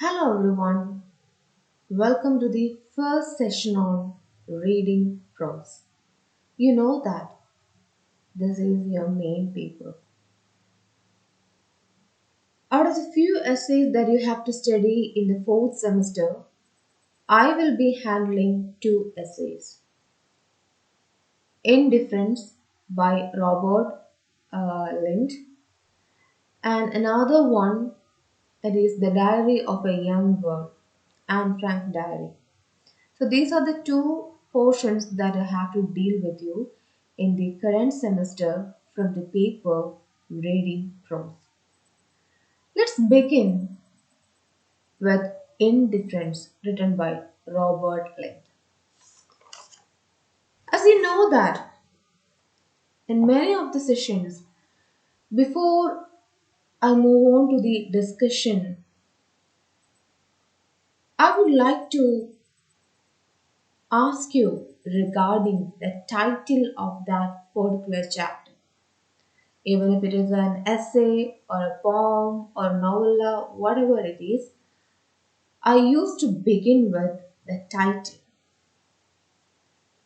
Hello everyone, welcome to the first session on reading prose. You know that this is your main paper. Out of the few essays that you have to study in the fourth semester, I will be handling two essays. Indifference by Robert Lind and another one, it is The Diary of a Young Girl, Anne Frank Diary. So these are the two portions that I have to deal with you in the current semester from the paper Reading Prose. Let's begin with Indifference written by Robert Lind. As you know that in many of the sessions, before I move on to the discussion, I would like to ask you regarding the title of that particular chapter. Even if it is an essay or a poem or novella, whatever it is, I used to begin with the title.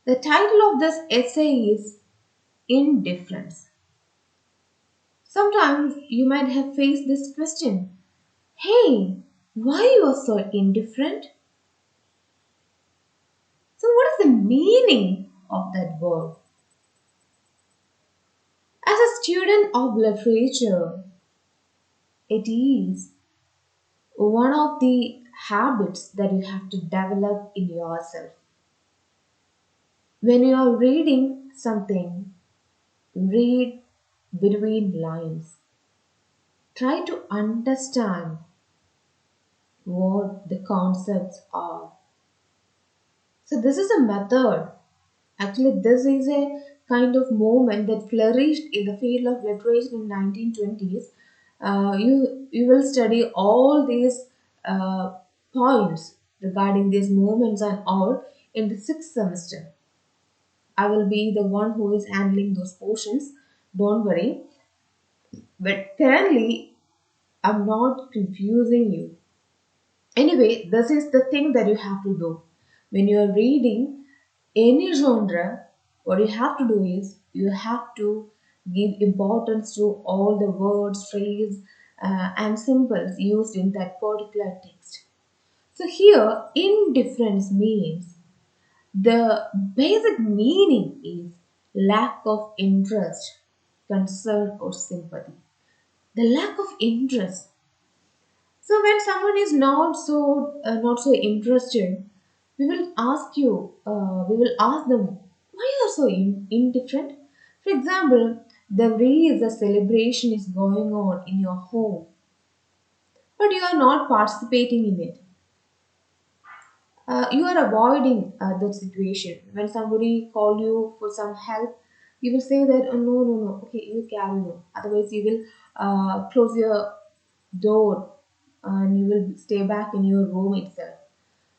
The title of this essay is Indifference. Sometimes you might have faced this question, hey, why you are so indifferent? So what is the meaning of that word? As a student of literature, it is one of the habits that you have to develop in yourself. When you are reading something, read between lines. Try to understand what the concepts are. So, this is a method. Actually, this is a kind of movement that flourished in the field of literature in 1920s. You will study all these uh, points regarding these movements and all in the sixth semester. I will be the one who is handling those portions. Don't worry. But currently, I'm not confusing you. Anyway, this is the thing that you have to do. When you're reading any genre, what you have to do is you have to give importance to all the words, phrase, and symbols used in that particular text. So here, indifference means the basic meaning is lack of interest, concern, or sympathy. The lack of interest. So when someone is not so interested, we will ask them why you are so indifferent. For example, there is a celebration is going on in your home, but you are not participating in it. You are avoiding the situation. When somebody call you for some help, you will say that, oh, no, no, no, okay, you carry on. Otherwise, you will close your door and you will stay back in your room itself.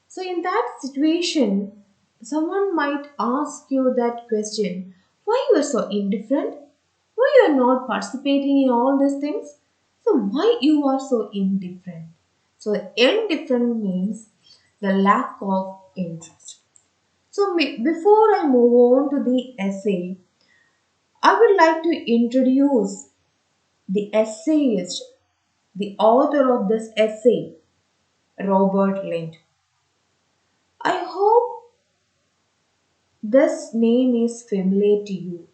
So, in that situation, someone might ask you that question, why you are so indifferent? Why you are not participating in all these things? So, why you are so indifferent? So, indifferent means the lack of interest. So, before I move on to the essay, I would like to introduce the essayist, the author of this essay, Robert Lind. I hope this name is familiar to you.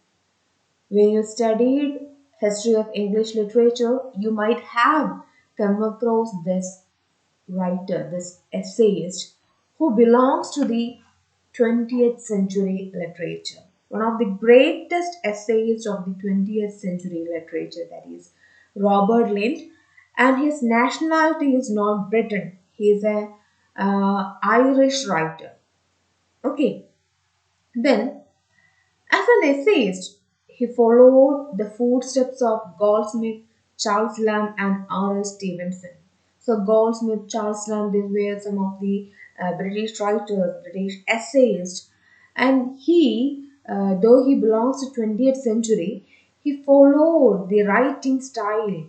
When you studied history of English literature, you might have come across this writer, this essayist, who belongs to the 20th century literature. One of the greatest essayists of the 20th century literature, that is Robert Lind, and his nationality is not Britain. He is a Irish writer. Okay, then as an essayist, he followed the footsteps of Goldsmith, Charles Lamb, and R.L. Stevenson. So, Goldsmith, Charles Lamb, these were some of the British writers, British essayists, and though he belongs to 20th century, he followed the writing style. He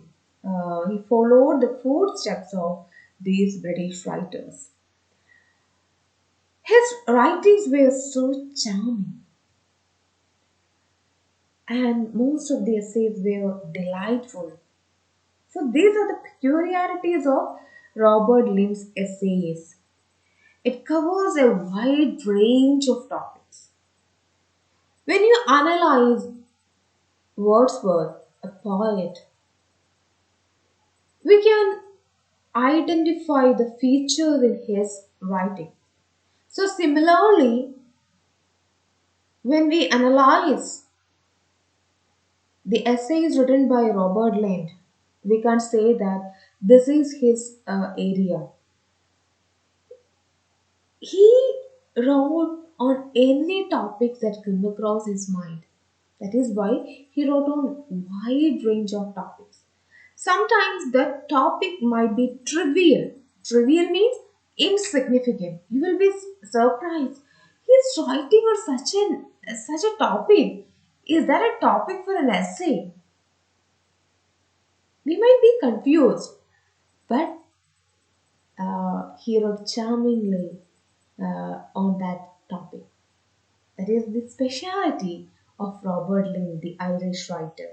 followed the footsteps of these British writers. His writings were so charming, and most of the essays were delightful. So, these are the peculiarities of Robert Lynch's essays. It covers a wide range of topics. When you analyze Wordsworth, a poet, we can identify the features in his writing. So, similarly, when we analyze the essays written by Robert Lind, we can say that this is his area. He wrote on any topics that came across his mind. That is why he wrote on wide range of topics. Sometimes the topic might be trivial. Trivial means insignificant. You will be surprised. He's writing on such a topic. Is that a topic for an essay? We might be confused, but he wrote charmingly on that topic. That is the speciality of Robert Lind, the Irish writer.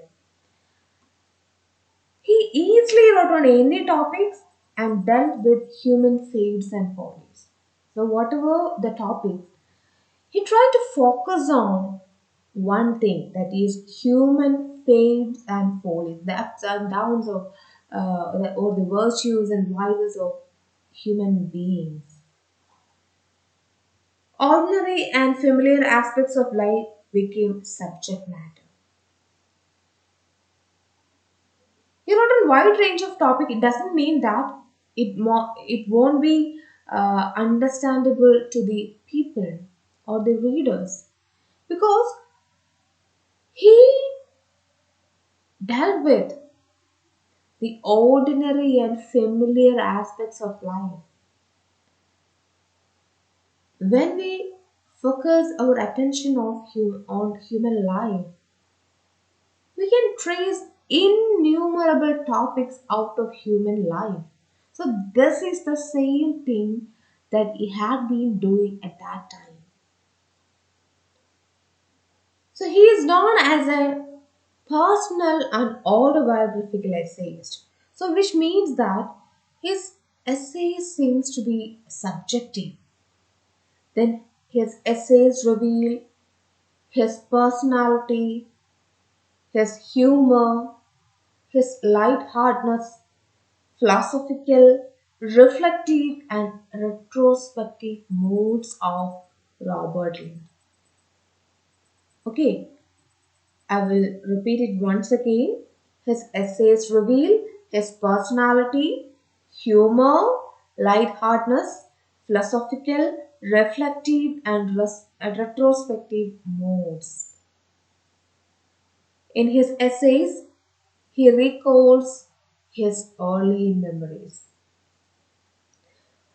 He easily wrote on any topics and dealt with human fates and follies. So, whatever the topics, he tried to focus on one thing, that is human fates and follies, the ups and downs of or the virtues and vices of human beings. Ordinary and familiar aspects of life became subject matter. You know, a wide range of topic. It doesn't mean that it won't be understandable to the people or the readers, because he dealt with the ordinary and familiar aspects of life. When we focus our attention on human life, we can trace innumerable topics out of human life. So, this is the same thing that he had been doing at that time. So, he is known as a personal and autobiographical essayist. So, which means that his essays seems to be subjective. Then his essays reveal his personality, his humor, his lightheartedness, philosophical, reflective, and retrospective moods of Robert Lind. Okay, I will repeat it once again. His essays reveal his personality, humor, lightheartedness, philosophical, reflective, and retrospective moods. In his essays, he recalls his early memories.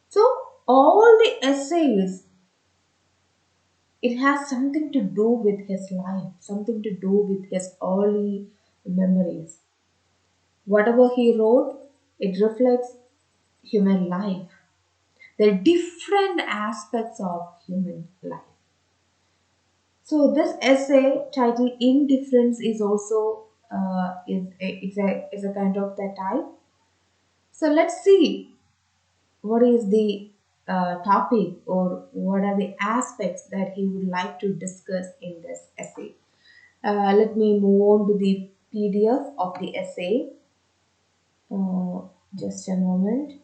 So, all the essays, it has something to do with his life, something to do with his early memories. Whatever he wrote, it reflects human life, the different aspects of human life. So this essay titled "Indifference" is also is a kind of that type. So let's see what is the topic or what are the aspects that he would like to discuss in this essay. Let me move on to the PDF of the essay. Uh, just a moment.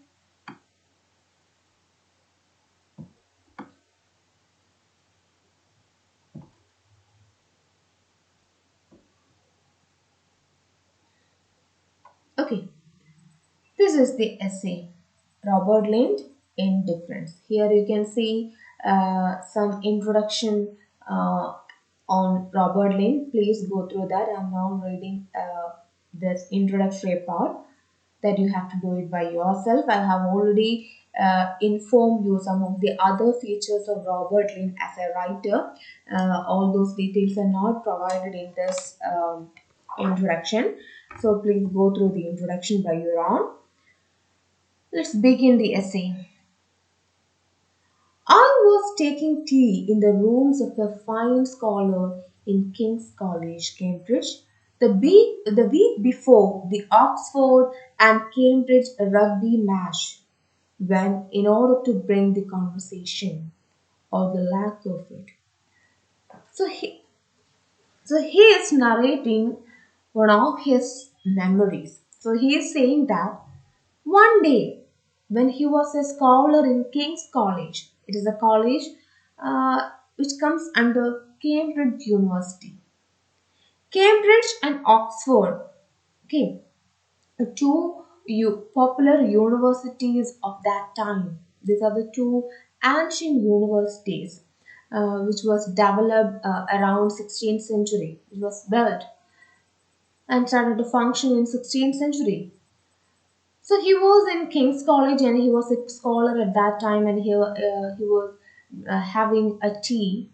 Okay, this is the essay. Robert Lind, Indifference. Here you can see some introduction on Robert Lind. Please go through that. I'm now reading this introductory part that you have to do it by yourself. I have already informed you some of the other features of Robert Lind as a writer. All those details are not provided in this introduction. So please go through the introduction by your own. Let's begin the essay. I was taking tea in the rooms of a fine scholar in King's College, Cambridge, the week before the Oxford and Cambridge rugby match, when, in order to bring the conversation, or the lack of it, so he is narrating one of his memories. So he is saying that one day, when he was a scholar in King's College, it is a college which comes under Cambridge University. Cambridge and Oxford, okay, the two popular universities of that time. These are the two ancient universities which was developed around 16th century. It was built and started to function in 16th century. So he was in King's College and he was a scholar at that time, and he was having a tea.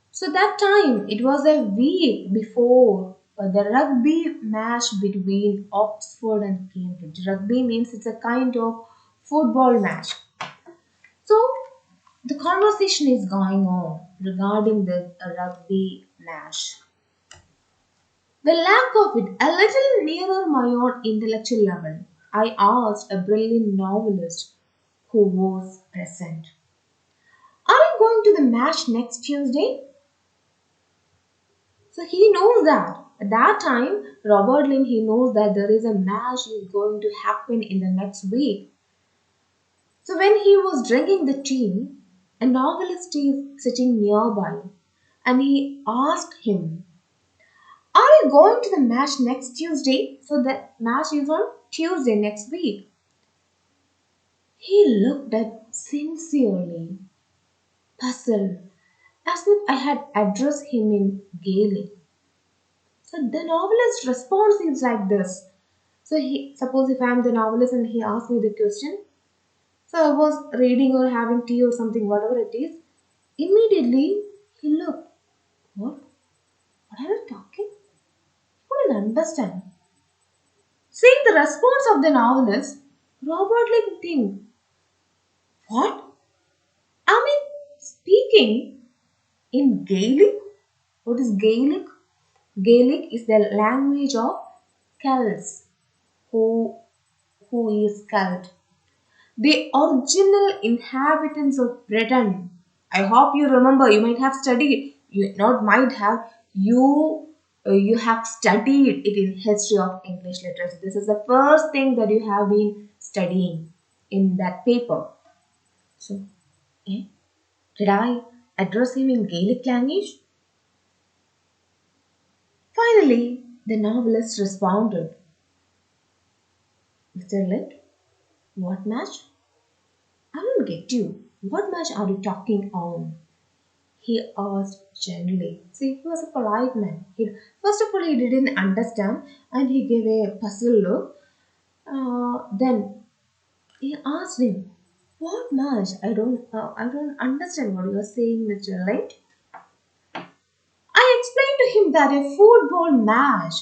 So that time it was a week before the rugby match between Oxford and Cambridge. Rugby means it's a kind of football match. So the conversation is going on regarding the rugby match. The lack of it, a little nearer my own intellectual level, I asked a brilliant novelist who was present. Are you going to the match next Tuesday? So he knows that. At that time, Robert Lynn, he knows that there is a match is going to happen in the next week. So when he was drinking the tea, a novelist is sitting nearby and he asked him, are you going to the match next Tuesday? So the match is on Tuesday next week. He looked at sincerely, puzzled, as if I had addressed him in Gaelic. So the novelist's response is like this. So he suppose if I am the novelist and he asked me the question. So I was reading or having tea or something, whatever it is. Immediately he looked. What? What are you talking? He couldn't understand. Seeing the response of the novelist, Robert like think, what? Am I speaking in Gaelic? What is Gaelic? Gaelic is the language of Celts. Who, who is Celt? The original inhabitants of Britain. I hope you remember. You might have studied. You not might have. You have studied it in history of English literature. This is the first thing that you have been studying in that paper. So, eh, did I address him in Gaelic language? Finally, the novelist responded, Mr. Litt, what match? I don't get you. What match are you talking on? He asked gently. See, he was a polite man. First of all, he didn't understand and he gave a puzzled look. Then he asked him, what match? I don't understand what you are saying, Mr. Light. I explained to him that a football match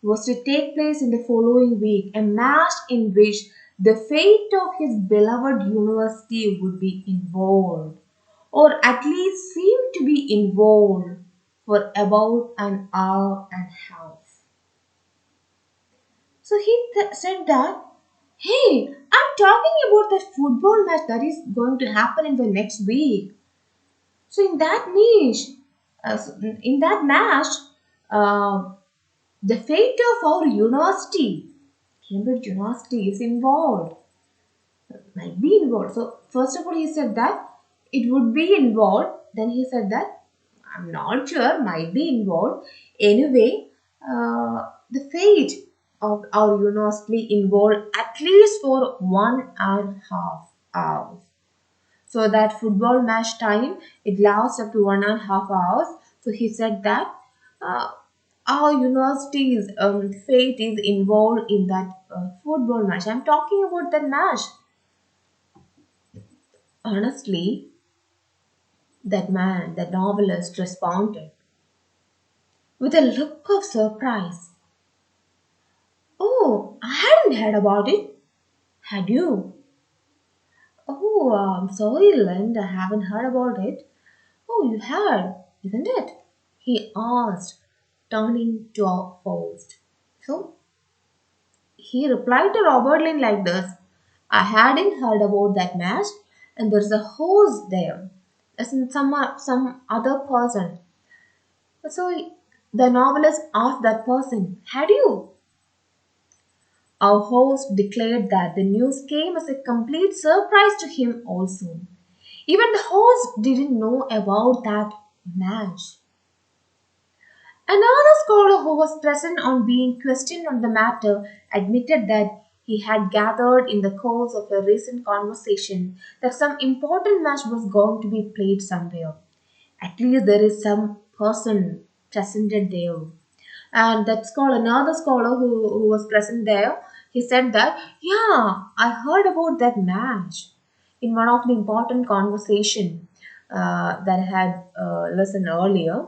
was to take place in the following week, a match in which the fate of his beloved university would be involved, or at least seemed to be involved, for about an hour and a half. So he said that, hey, I'm talking about that football match that is going to happen in the next week. So in that match, uh, the fate of our university, Cambridge University, is involved. Might be involved. So first of all, he said that it would be involved. Then he said that I'm not sure. Might be involved. Anyway, the fate of our university involved at least for 1.5 hours. So that football match time, it lasts up to 1.5 hours. So he said that uh, our university's fate is involved in that football match. I'm talking about that match. Honestly, that man, that novelist, responded with a look of surprise. Oh, I hadn't heard about it. Had you? Oh, I'm sorry, Lind, I haven't heard about it. Oh, you had, isn't it? He asked, turning to our host. So he replied to Robert Lynn like this: I hadn't heard about that match, and there's a host there. As in some other person. So the novelist asked that person, had you? Our host declared that the news came as a complete surprise to him also. Even the host didn't know about that match. Another scholar who was present on being questioned on the matter admitted that he had gathered in the course of a recent conversation that some important match was going to be played somewhere. At least there is some person presented there. And that scholar, another scholar who was present there, he said that, yeah, I heard about that match in one of the important conversation that I had listened earlier.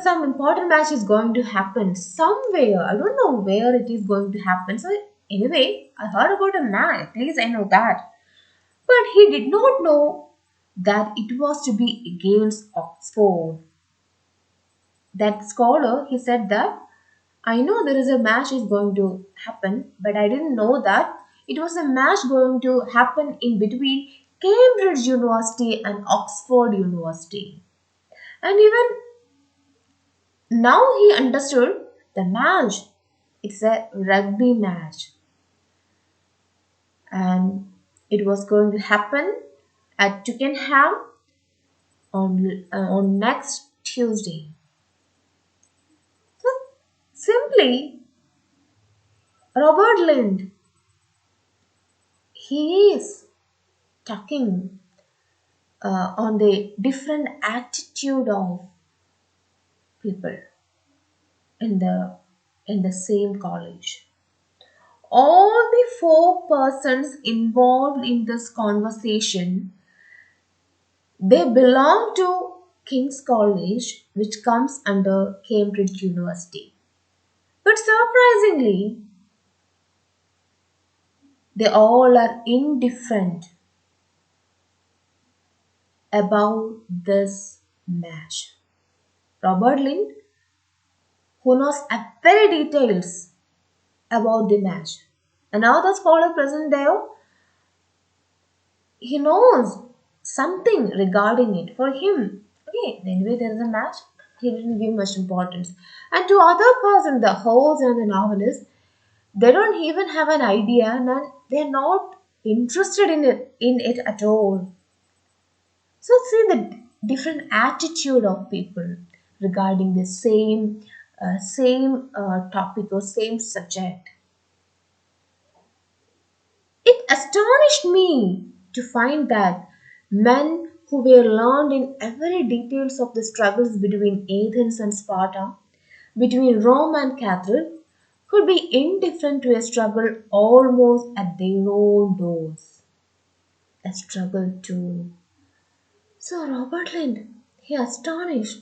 Some important match is going to happen somewhere. I don't know where it is going to happen. So anyway, I heard about a match. At least I know that. But he did not know that it was to be against Oxford. That scholar, he said that I know there is a match is going to happen, but I didn't know that it was a match going to happen in between Cambridge University and Oxford University. And even now he understood the match. It's a rugby match, and it was going to happen at Twickenham on next Tuesday. So simply, Robert Lind, he is talking on the different attitude of people in the same college. All the four persons involved in this conversation, they belong to King's College, which comes under Cambridge University. But surprisingly, they all are indifferent about this match. Robert Lind, who knows very details about the match. Another scholar present there, he knows something regarding it. For him, okay, anyway, there is a match. He didn't give much importance. And to other person, the host and the novelist, they don't even have an idea, and they're not interested in it at all. So see the different attitude of people regarding the same topic or same subject. It astonished me to find that men who were learned in every details of the struggles between Athens and Sparta, between Rome and Carthage, could be indifferent to a struggle almost at their own doors. A struggle too. So Robert Lind, he astonished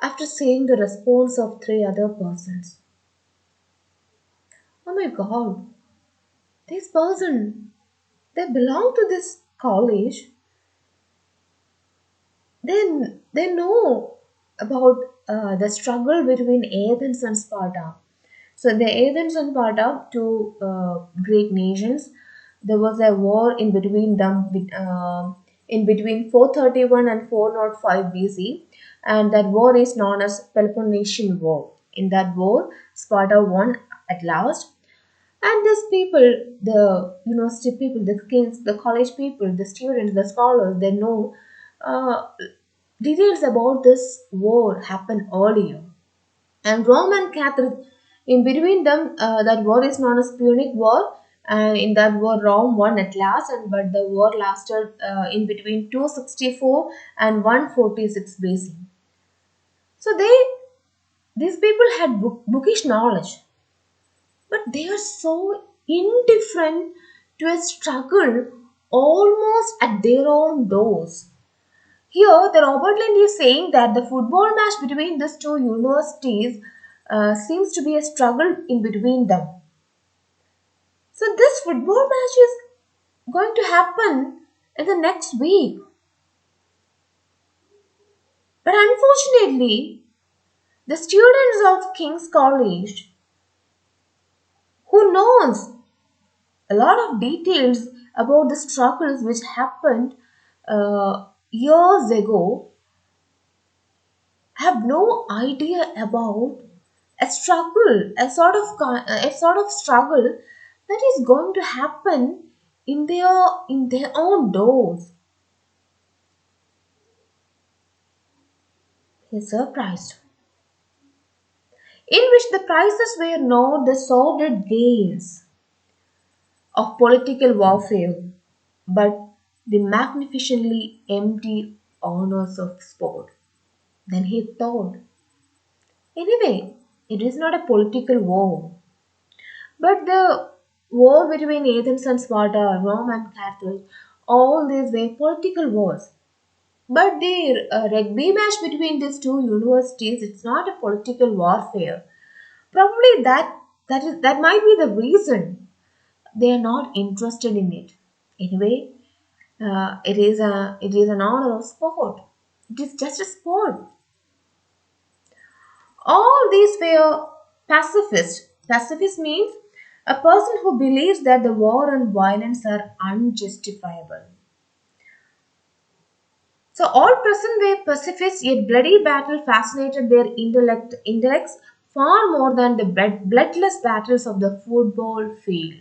after seeing the response of three other persons. Oh my God, this person, they belong to this college. They know about the struggle between Athens and Sparta. So the Athens and Sparta, two Greek nations, there was a war in between them in between 431 and 405 BC, and that war is known as Peloponnesian War. In that war, Sparta won at last, and these people, the university people, the kids, the college people, the students, the scholars, they know uh, details about this war happened earlier. And Rome and Carthage, in between them, that war is known as Punic War. And in that war, Rome won at last, and but the war lasted in between 264 and 146 BC. So these people had bookish knowledge, but they are so indifferent to a struggle almost at their own doors. Here, the Robert Lind is saying that the football match between these two universities seems to be a struggle in between them. So this football match is going to happen in the next week. But unfortunately, the students of King's College who knows a lot of details about the struggles which happened years ago have no idea about a struggle, a sort of struggle that is going to happen in their own doors. He's surprised, in which the prizes were not the sordid gains of political warfare, but the magnificently empty honors of sport. Then he thought, anyway, it is not a political war, but the war between Athens and Sparta, Rome and Carthage, all these were political wars. But the rugby match between these two universities, it's not a political warfare. Probably that might be the reason they are not interested in it. Anyway, it is an honor of sport. It is just a sport. All these were pacifists. Pacifist means a person who believes that the war and violence are unjustifiable. So all present were pacifists, yet bloody battle fascinated their intellects far more than the bloodless battles of the football field.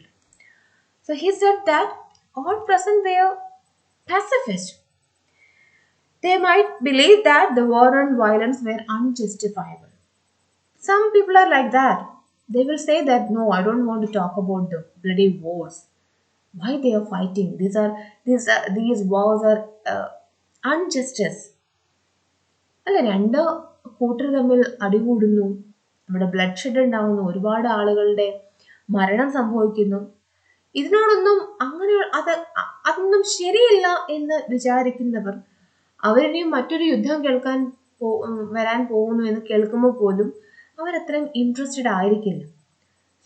So he said that all present were pacifists. They might believe that the war and violence were unjustifiable. Some people are like that. They will say that no, I don't want to talk about the bloody wars. Why they are fighting? These wars are unjustice. അല്ല രണ്ട് കൂട്ടർ തമ്മിൽ അടികൂടുന്നു, ഇവിടെ blood shed ഉണ്ടാവുന്നു, ഒരുപാട് ആളുകളുടെ മരണം സംഭവിക്കുന്നു. ഇതിനോടൊന്നും അങ്ങനെ അതൊന്നും ശരിയല്ല എന്ന് വിചാരിക്കുന്നവർ അവരിനിയും മറ്റൊരു യുദ്ധം വരാൻ പോകുന്നു എന്ന് കേൾക്കുമ്പോൾ പോലും അവരത്രയും ഇൻട്രസ്റ്റഡ് ആയിരിക്കില്ല.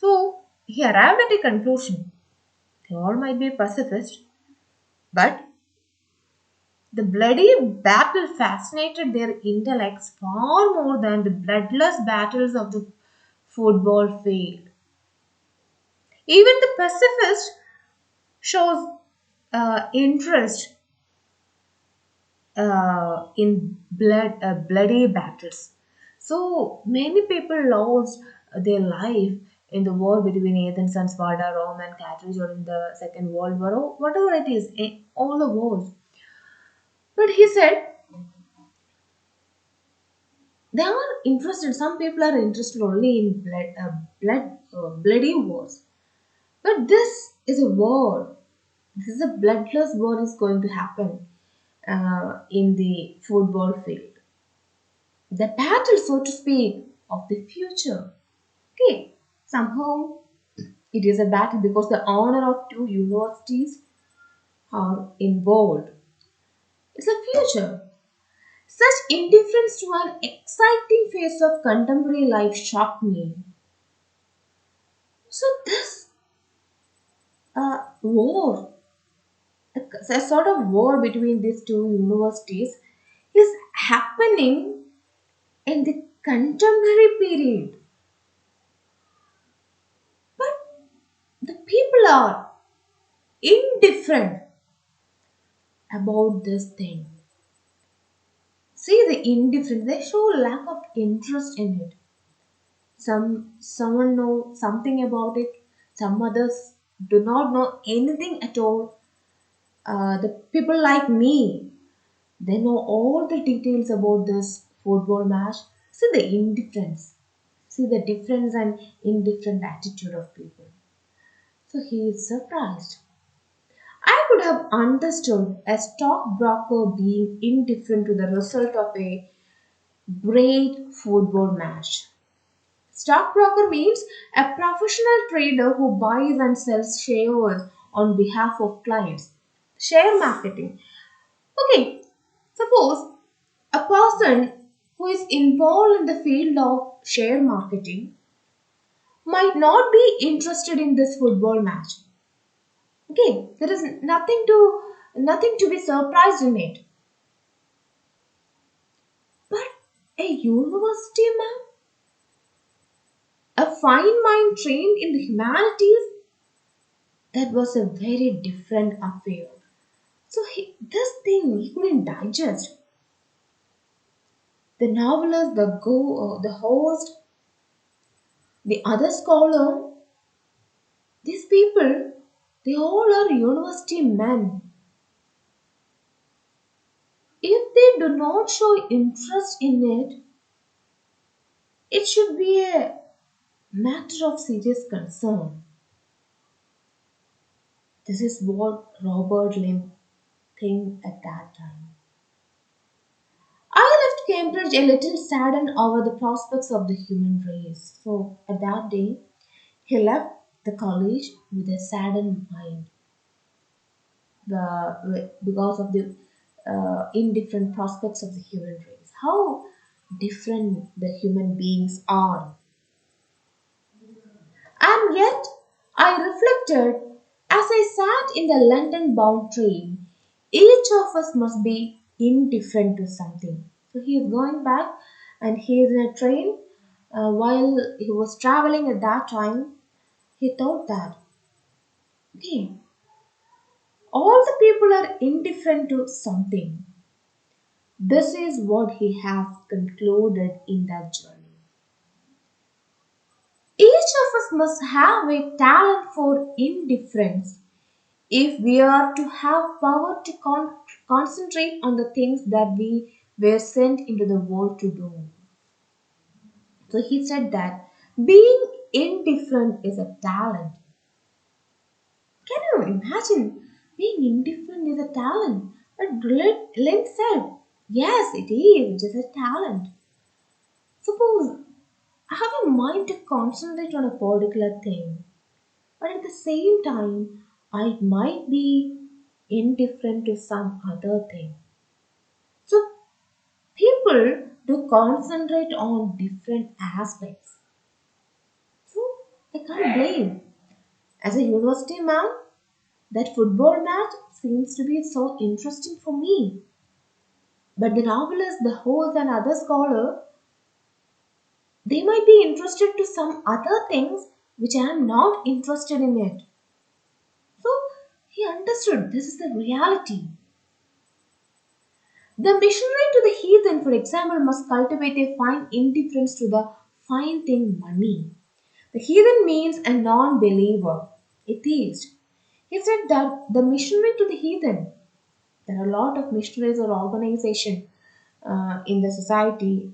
So he arrived at A conclusion. They all might be pacifist, but the bloody battle fascinated their intellects far more than the bloodless battles of the football field. Even the pacifist shows interest in bloody battles. So many people lost their life in the war between Athens and Sparta, Rome and Carthage, or in the Second World War, or whatever it is, all the wars. But he said they are interested. Some people are interested only in bloody wars. But this is a war. This is a bloodless war is going to happen in the football field. The battle, so to speak, of the future. Okay, somehow it is a battle because the honor of two universities are involved. It's a future. Such indifference to an exciting phase of contemporary life shocked me. So this war, a sort of war between these two universities, is happening in the contemporary period. But the people are indifferent about this thing. See the indifference, they show lack of interest in it. Someone know something about it, some others do not know anything at all. The people like me, they know all the details about this football match. See the indifference. See the difference and indifferent attitude of people. So he is surprised. I could have understood a stockbroker being indifferent to the result of a great football match. Stockbroker means a professional trader who buys and sells shares on behalf of clients. Share marketing. Okay, suppose a person who is involved in the field of share marketing might not be interested in this football match. Okay, there is nothing to be surprised in it. But a university man, a fine mind trained in the humanities, that was a very different affair. So this thing he couldn't digest. The novelist, the host, the other scholar, these people, they all are university men. If they do not show interest in it, it should be a matter of serious concern. This is what Robert Limb think at that time. I left Cambridge a little saddened over the prospects of the human race. So at that day, he left the college with a saddened mind because of the indifferent prospects of the human race. How different the human beings are. And yet, I reflected as I sat in the London bound train, each of us must be indifferent to something. So he is going back and he is in a train. While he was traveling at that time, he thought that, okay, all the people are indifferent to something. This is what he has concluded in that journey. Each of us must have a talent for indifference if we are to have power to concentrate on the things that we were sent into the world to do. So he said that being indifferent is a talent. Can you imagine? Being indifferent is a talent. But Lynn said, yes, it is. It is a talent. Suppose I have a mind to concentrate on a particular thing, but at the same time, I might be indifferent to some other thing. So people do concentrate on different aspects. So I can't blame. As a university man, that football match seems to be so interesting for me. But the novelist, the host, and other scholar, they might be interested to some other things which I am not interested in it. So he understood this is the reality. The missionary to the heathen, for example, must cultivate a fine indifference to the fine thing money. The heathen means a non believer, atheist. He said that the missionary to the heathen, there are a lot of missionaries or organization in the society.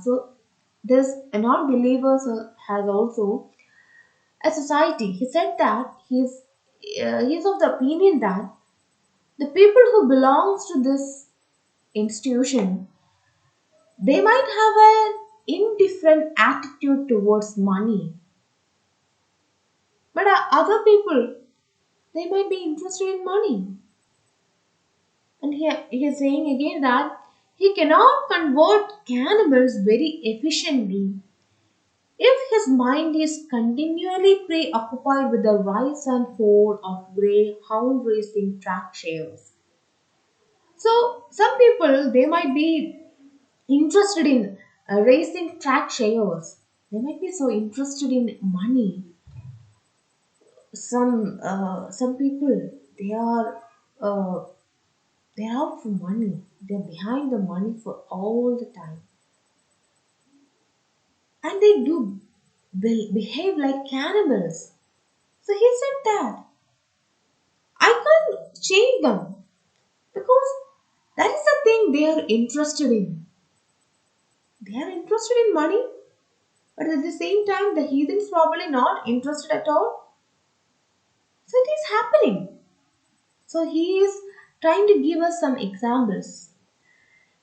So this a non believers has also a society. He said that he's of the opinion that the people who belongs to this institution, they might have an indifferent attitude towards money, but other people, they might be interested in money. And he is saying again that he cannot convert cannibals very efficiently if his mind is continually preoccupied with the rise and fall of grey hound racing track shares. So some people, they might be interested in racing track shares. They might be so interested in money. Some people, uh, they are out for money. They're behind the money for all the time, and they do behave like cannibals. So he said that I can't change them because that is the thing they are interested in. They are interested in money, but at the same time, the heathens probably not interested at all. So it is happening. So he is trying to give us some examples.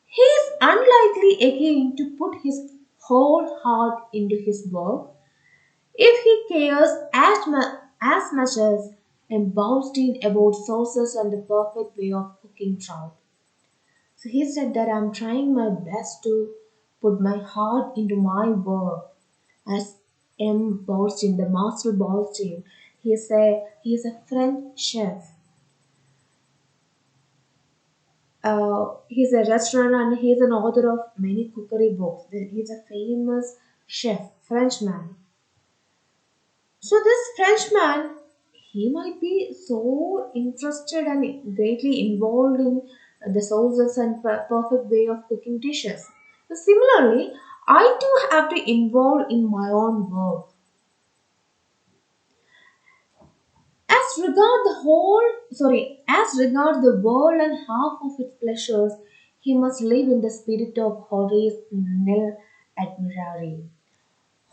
He is unlikely again to put his whole heart into his work if he cares as much as and boasting about sauces and the perfect way of cooking trout. So he said that I'm trying my best to put my heart into my work as M. Boston, the master Boston. He is a French chef. He's a restaurant and he's an author of many cookery books. He's a famous chef, Frenchman. So this Frenchman, he might be so interested and greatly involved in the sources and perfect way of cooking dishes. So similarly, I too have to involve in my own work. As regard the world and half of its pleasures, he must live in the spirit of Horace nil admirari.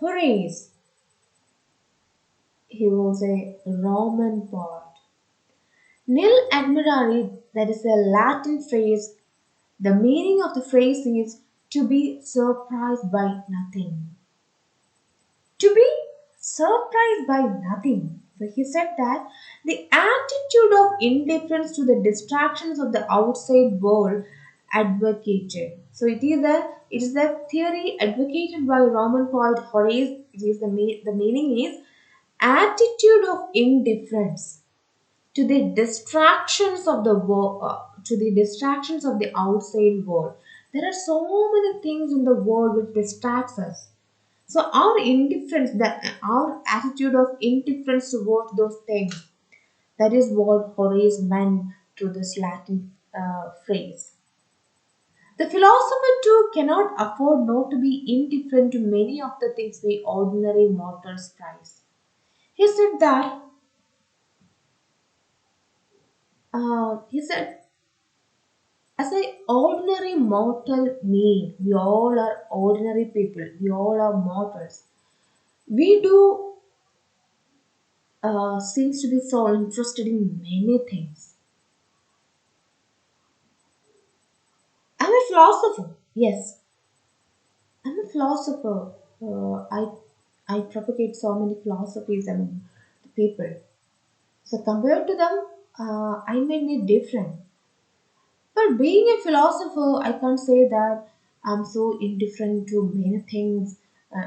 Horace, he was a Roman poet. Nil admirari, that is a Latin phrase. The meaning of the phrase is to be surprised by nothing. To be surprised by nothing. So he said that the attitude of indifference to the distractions of the outside world advocated. So it is a theory advocated by Roman poet Horace. The meaning is attitude of indifference to the distractions of the outside world. There are so many things in the world which distracts us. So our attitude of indifference towards those things, that is what Horace meant to this Latin phrase. The philosopher too cannot afford not to be indifferent to many of the things we ordinary mortals prize. He said that he said as a ordinary mortal being, we all are ordinary people. We all are mortals. We do seems to be so interested in many things. I'm a philosopher. Yes, I'm a philosopher. I propagate so many philosophies among the people. So compared to them, I may be different. But being a philosopher, I can't say that I'm so indifferent to many things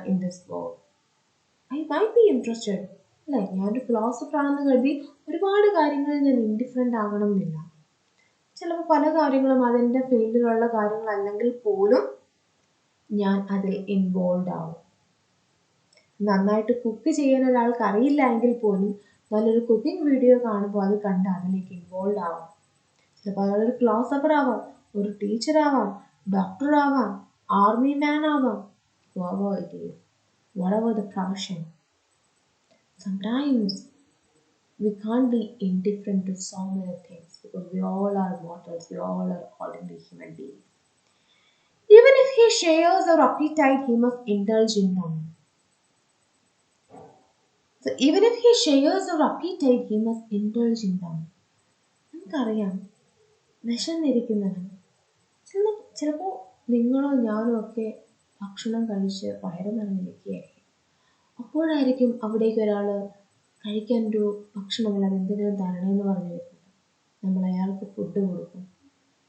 in this world. I might be interested. അല്ലെ ഞാനൊരു philosopher ആണെന്ന് കരുതി ഒരുപാട് കാര്യങ്ങളിൽ ഞാൻ ഇൻഡിഫറെൻ്റ് ആകണം എന്നില്ല. ചിലപ്പോൾ പല കാര്യങ്ങളും അതിൻ്റെ ഫീൽഡിലുള്ള കാര്യങ്ങളല്ലെങ്കിൽ പോലും ഞാൻ അതിൽ ഇൻവോൾവ് ആവും. നന്നായിട്ട് കുക്ക് ചെയ്യാൻ ഒരാൾക്ക് അറിയില്ല എങ്കിൽ പോലും നല്ലൊരു കുക്കിംഗ് വീഡിയോ കാണുമ്പോൾ അത് കണ്ട് അതിലേക്ക് ഇൻവോൾവ് ആവാം. ചിലപ്പോൾ അയാളൊരു ഫിലോസഫർ ആവാം, ഒരു ടീച്ചർ ആവാം, ഡോക്ടർ ആവാം, ആർമി മാൻ ആവാം, whoever it is, whatever the profession. Sometimes we can't be indifferent to so many things because we all are mortals, we all are ordinary human beings. Even if he shares our appetite, he must indulge in them. So even if he shares our appetite, he must indulge in them. നമുക്കറിയാം വിശന്നിരിക്കുന്നവൻ ചിലപ്പോൾ നിങ്ങളോ ഞാനോ ഒക്കെ ഭക്ഷണം കഴിച്ച് വയറ് നിറഞ്ഞിരിക്കുകയായിരിക്കും. അപ്പോഴായിരിക്കും അവിടേക്ക് ഒരാൾ കഴിക്കാനൊരു ഭക്ഷണമില്ല അതെന്തിനും തരണേന്ന് പറഞ്ഞു വരുന്നത്. നമ്മൾ അയാൾക്ക് ഫുഡ് കൊടുക്കും.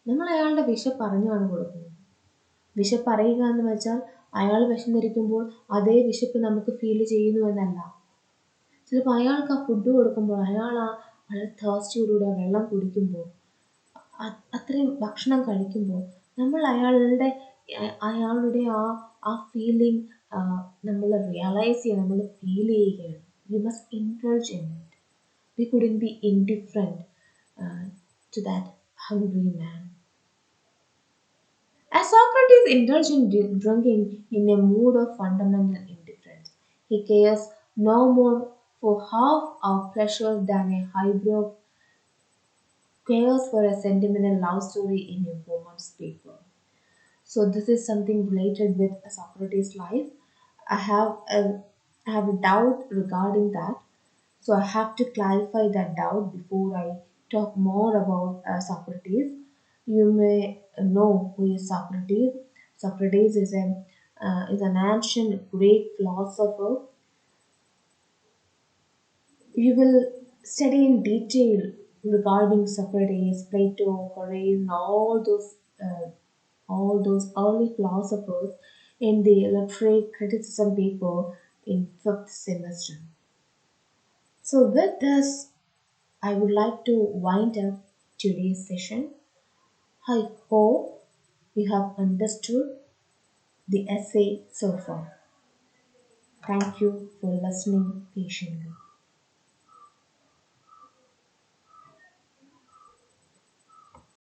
നമ്മൾ അയാളുടെ വിശപ്പറിഞ്ഞാണ് കൊടുക്കുന്നത്. വിശപ്പറിയുക എന്ന് വെച്ചാൽ അയാൾ വിശന്നിരിക്കുമ്പോൾ അതേ വിശപ്പ് നമുക്ക് ഫീൽ ചെയ്യുന്നു എന്നല്ല. ചിലപ്പോൾ അയാൾക്ക് ആ ഫുഡ് കൊടുക്കുമ്പോൾ വളരെ തേഴ്സ്റ്റിയോടുകൂടെ വെള്ളം കുടിക്കുമ്പോൾ അത്രയും ഭക്ഷണം കഴിക്കുമ്പോൾ നമ്മൾ അയാളുടെ ആ ഫീലിംഗ് നമ്മൾ റിയലൈസ് ചെയ്യുക, നമ്മൾ ഫീൽ ചെയ്യുകയാണ്. We must indulge in it. We couldn't be indifferent to that hungry man. As Socrates indulged in drinking in a mood of fundamental indifference, he cares no more for half our pleasures than a highbrow cares for a sentimental love story in a woman's paper. So this is something related with Socrates' life. I have a, I have a doubt regarding that. So I have to clarify that doubt before I talk more about Socrates. You may know who is Socrates. Socrates is an ancient Greek philosopher. You will study in detail regarding Socrates, Plato, Horace, and all those early philosophers in the literary criticism paper in fifth semester. So, with this, I would like to wind up today's session. I hope you have understood the essay so far. Thank you for listening patiently.